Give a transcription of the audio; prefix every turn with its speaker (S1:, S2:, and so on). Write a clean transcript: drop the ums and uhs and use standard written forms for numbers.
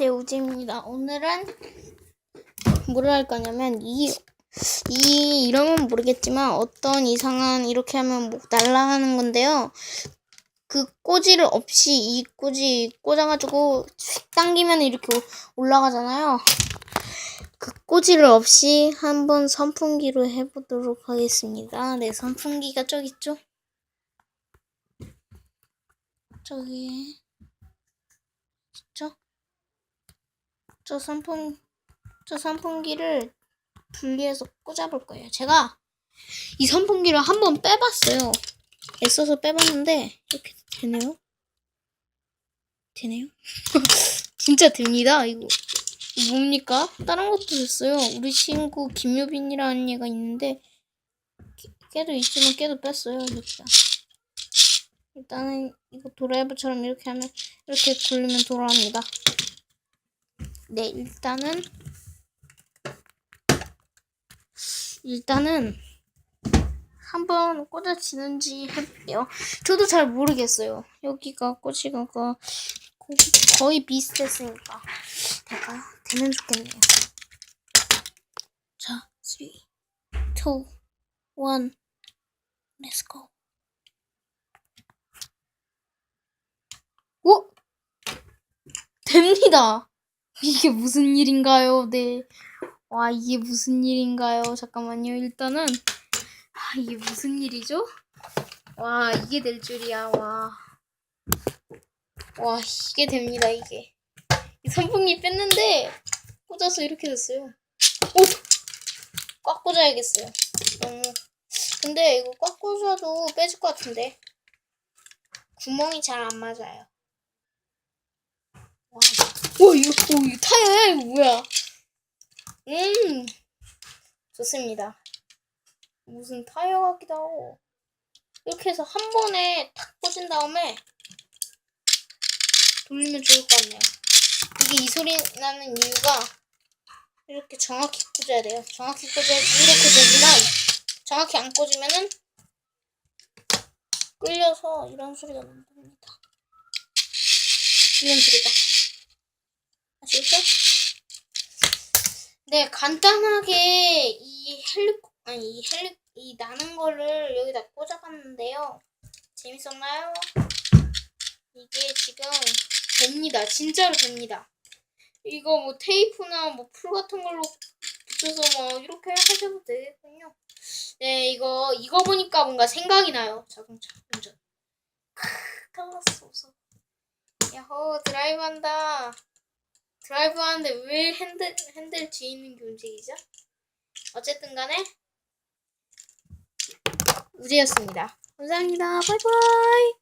S1: 안녕하세요, 우지입니다. 오늘은 뭐를 할 거냐면 이름은 모르겠지만 어떤 이상한 이렇게 하면 뭐 날아가는 건데요. 그 꼬지를 없이 이 꼬지 꽂아가지고 휙 당기면 이렇게 올라가잖아요. 그 꼬지를 없이 한번 선풍기로 해보도록 하겠습니다. 네, 선풍기가 저기 있죠? 저기 있죠? 저 선풍기를 분리해서 꽂아볼 거예요. 제가 이 선풍기를 한번 빼봤어요. 애써서 빼봤는데 이렇게 되네요. 되네요? 진짜 됩니다. 이거 뭡니까? 다른 것도 됐어요. 우리 친구 김유빈이라는 얘가 있는데 걔도 있지만 걔도 뺐어요. 진짜. 일단은 이거 도라이버처럼 이렇게 하면 이렇게 굴리면 돌아갑니다. 네, 일단은 한번 꽂아지는지 해볼게요. 저도 잘 모르겠어요. 여기가 꼬치가 거의 비슷했으니까 되면 좋겠네요. 자, 3, 2, 1, let's go. 오! 됩니다. 이게 무슨 일인가요? 네. 와, 이게 무슨 일인가요? 잠깐만요. 일단은 이게 무슨 일이죠? 와, 이게 될 줄이야. 와, 이게 됩니다. 이게 이 선풍기 뺐는데 꽂아서 이렇게 됐어요. 오! 꽉 꽂아야겠어요. 근데 이거 꽉 꽂아도 빼질 것 같은데 구멍이 잘 안 맞아요. 와, 이거 타이어야? 이거 뭐야? 좋습니다. 무슨 타이어 같기도 하고. 이렇게 해서 한 번에 탁 꽂은 다음에 돌리면 좋을 것 같네요. 이게 이 소리 나는 이유가 이렇게 정확히 꽂아야 돼요. 정확히 꽂아야지 이렇게 되지만 정확히 안 꽂으면은 끌려서 이런 소리가 납니다. 이런 소리가. 아시겠죠? 네, 간단하게 이 나는 거를 여기다 꽂아봤는데요. 재밌었나요? 이게 지금 됩니다. 진짜로 됩니다. 이거 뭐 테이프나 뭐 풀 같은 걸로 붙여서 뭐 이렇게 하셔도 되겠군요. 네, 이거 보니까 뭔가 생각이 나요. 자동차 운전. 클라스 없어. 야호, 드라이브 한다. 드라이브 하는데 왜 핸들 뒤에 있는 게 움직이죠? 어쨌든 간에 우지였습니다. 감사합니다. 바이바이.